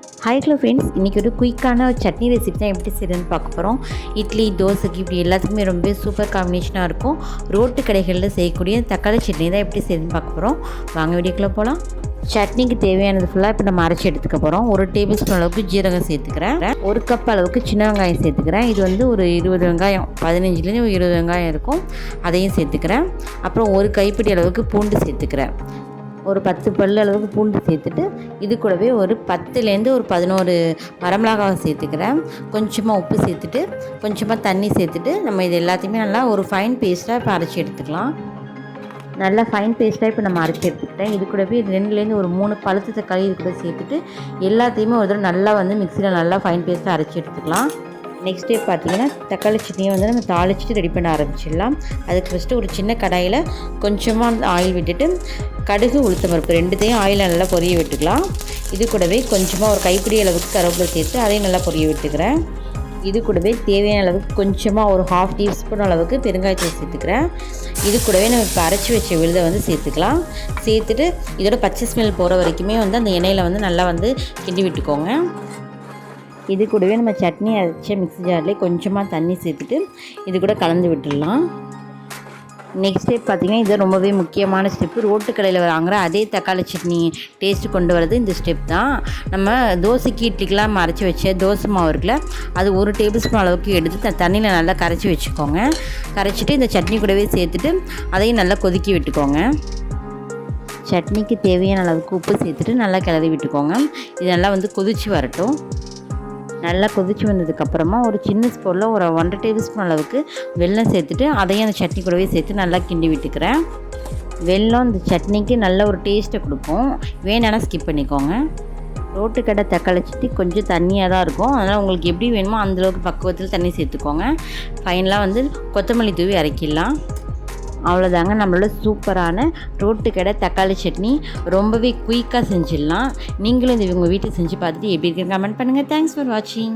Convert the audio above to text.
Hello friends, இன்றைக்கி ஒரு குயிக்கான chutney recipe தான் எப்படி செய்யணும்னு பார்க்க போகிறோம். இட்லி, தோசைக்கு இப்படி எல்லாத்துக்குமே ரொம்ப சூப்பர் காம்பினேஷனாக இருக்கும். ரோட்டு கடைகளில் செய்யக்கூடிய தக்காளி சட்னி தான் எப்படி செய்யணும்னு பார்க்க போகிறோம். வாங்க வீடியோக்குள்ளே போகலாம். சட்னிக்கு தேவையானது ஃபுல்லாக இப்போ நம்ம அரைச்சி எடுத்துக்க போகிறோம். 1 டேபிள் ஸ்பூன் அளவுக்கு ஜீரகம் சேர்த்துக்கிறேன். 1 கப் அளவுக்கு சின்ன வெங்காயம் சேர்த்துக்கிறேன். இது வந்து ஒரு 20 வெங்காயம், 15லேருந்து 20 வெங்காயம் இருக்கும், அதையும் சேர்த்துக்கிறேன். அப்புறம் 1 கைப்பிடி அளவுக்கு பூண்டு சேர்த்துக்கிறேன். ஒரு 10 பல் அளவுக்கு பூண்டு சேர்த்துட்டு இது கூடவே ஒரு 10லேருந்து ஒரு 11 வரமிளகாவை சேர்த்துக்கிறேன். கொஞ்சமாக உப்பு சேர்த்துட்டு கொஞ்சமாக தண்ணி சேர்த்துட்டு நம்ம இது எல்லாத்தையுமே நல்லா ஒரு ஃபைன் பேஸ்ட்டாக இப்போ அரைச்சி எடுத்துக்கலாம். நல்லா ஃபைன் பேஸ்ட்டாக இப்போ நம்ம அரைச்சி எடுத்துக்கிட்டேன். இது கூடவே 2லேருந்து ஒரு 3 பழுத்த தக்காளி இது கூட சேர்த்துட்டு எல்லாத்தையுமே ஒரு தடவை நல்லா வந்து மிக்சியில் நல்லா ஃபைன் பேஸ்ட்டாக அரைச்சி எடுத்துக்கலாம். நெக்ஸ்ட் ஸ்டெப் பார்த்திங்கன்னா தக்காளி சட்னியை வந்து நம்ம தாளிச்சிட்டு ரெடி பண்ண ஆரம்பிச்சிடலாம். அதுக்கு ஃபஸ்ட்டு ஒரு சின்ன கடாயில் கொஞ்சமாக ஆயில் விட்டுட்டு கடுகு, உளுத்தம் பருப்பு ரெண்டுத்தையும் ஆயிலில் நல்லா பொரிய விட்டுக்கலாம். இது கூடவே கொஞ்சமாக ஒரு கைப்பிடி அளவுக்கு கருவேப்பிலை சேர்த்து அதையும் நல்லா பொரிய விட்டுக்கிறேன். இது கூடவே தேவையான அளவுக்கு கொஞ்சமாக ஒரு 1/2 டீஸ்பூன் அளவுக்கு பெருங்காயத்தூள் சேர்த்துக்கிறேன். இது கூடவே நம்ம இப்போ அரைச்சி வச்ச விழுதை வந்து சேர்த்துக்கலாம். சேர்த்துட்டு இதோட பச்சை ஸ்மெல் போகிற வரைக்குமே வந்து அந்த எண்ணெயில் வந்து நல்லா வந்து கிண்டி விட்டுக்கோங்க. இது கூடவே நம்ம சட்னி அரைச்ச மிக்ஸி ஜார்லேயே கொஞ்சமாக தண்ணி சேர்த்துட்டு இது கூட கலந்து விட்டுடலாம். நெக்ஸ்ட் ஸ்டெப் பார்த்திங்கன்னா இது ரொம்பவே முக்கியமான ஸ்டெப்பு. ரோட்டு கடையில் வாங்குகிற அதே தக்காளி சட்னி டேஸ்ட்டு கொண்டு வரது இந்த ஸ்டெப் தான். நம்ம தோசைக்கு இட்லிக்கெலாம் அரைச்சி வச்ச தோசை மாவு இருக்குல்ல, அது 1 டேபிள் ஸ்பூன் அளவுக்கு எடுத்து தண்ணியில் நல்லா கரைச்சி வச்சுக்கோங்க. கரைச்சிட்டு இந்த சட்னி கூடவே சேர்த்துட்டு அதையும் நல்லா கொதிக்கி விட்டுக்கோங்க. சட்னிக்கு தேவையான அளவுக்கு உப்பு சேர்த்துட்டு நல்லா கிளறி விட்டுக்கோங்க. இது நல்லா வந்து கொதித்து வரட்டும். நல்லா கொதித்து வந்ததுக்கப்புறமா ஒரு சின்ன ஸ்பூனில் ஒரு 1 டேபிள் ஸ்பூன் அளவுக்கு வெல்லம் சேர்த்துட்டு அதையும் அந்த சட்னி கூடவே சேர்த்து நல்லா கிண்டி விட்டுக்கிறேன். வெல்லம் இந்த சட்னிக்கு நல்ல ஒரு டேஸ்ட்டை கொடுக்கும். வேணான்னா ஸ்கிப் பண்ணிக்கோங்க. ரோட்டு கடை தக்காளி சட்னி கொஞ்சம் தண்ணியாக தான் இருக்கும். அதனால் உங்களுக்கு எப்படி வேணுமோ அந்தளவுக்கு பக்குவத்தில் தண்ணி சேர்த்துக்கோங்க. ஃபைனலாக வந்து கொத்தமல்லி தூவி இறக்கிடலாம். அவ்வளோதாங்க, நம்மளோட சூப்பரான ரோட்டு கடை தக்காளி சட்னி ரொம்பவே குயிக்காக செஞ்சிடலாம். நீங்களும் இந்த உங்கள் வீட்டில் செஞ்சு பார்த்துட்டு எப்படி இருக்குன்னு கமெண்ட் பண்ணுங்கள். தேங்க்ஸ் ஃபார் வாட்சிங்.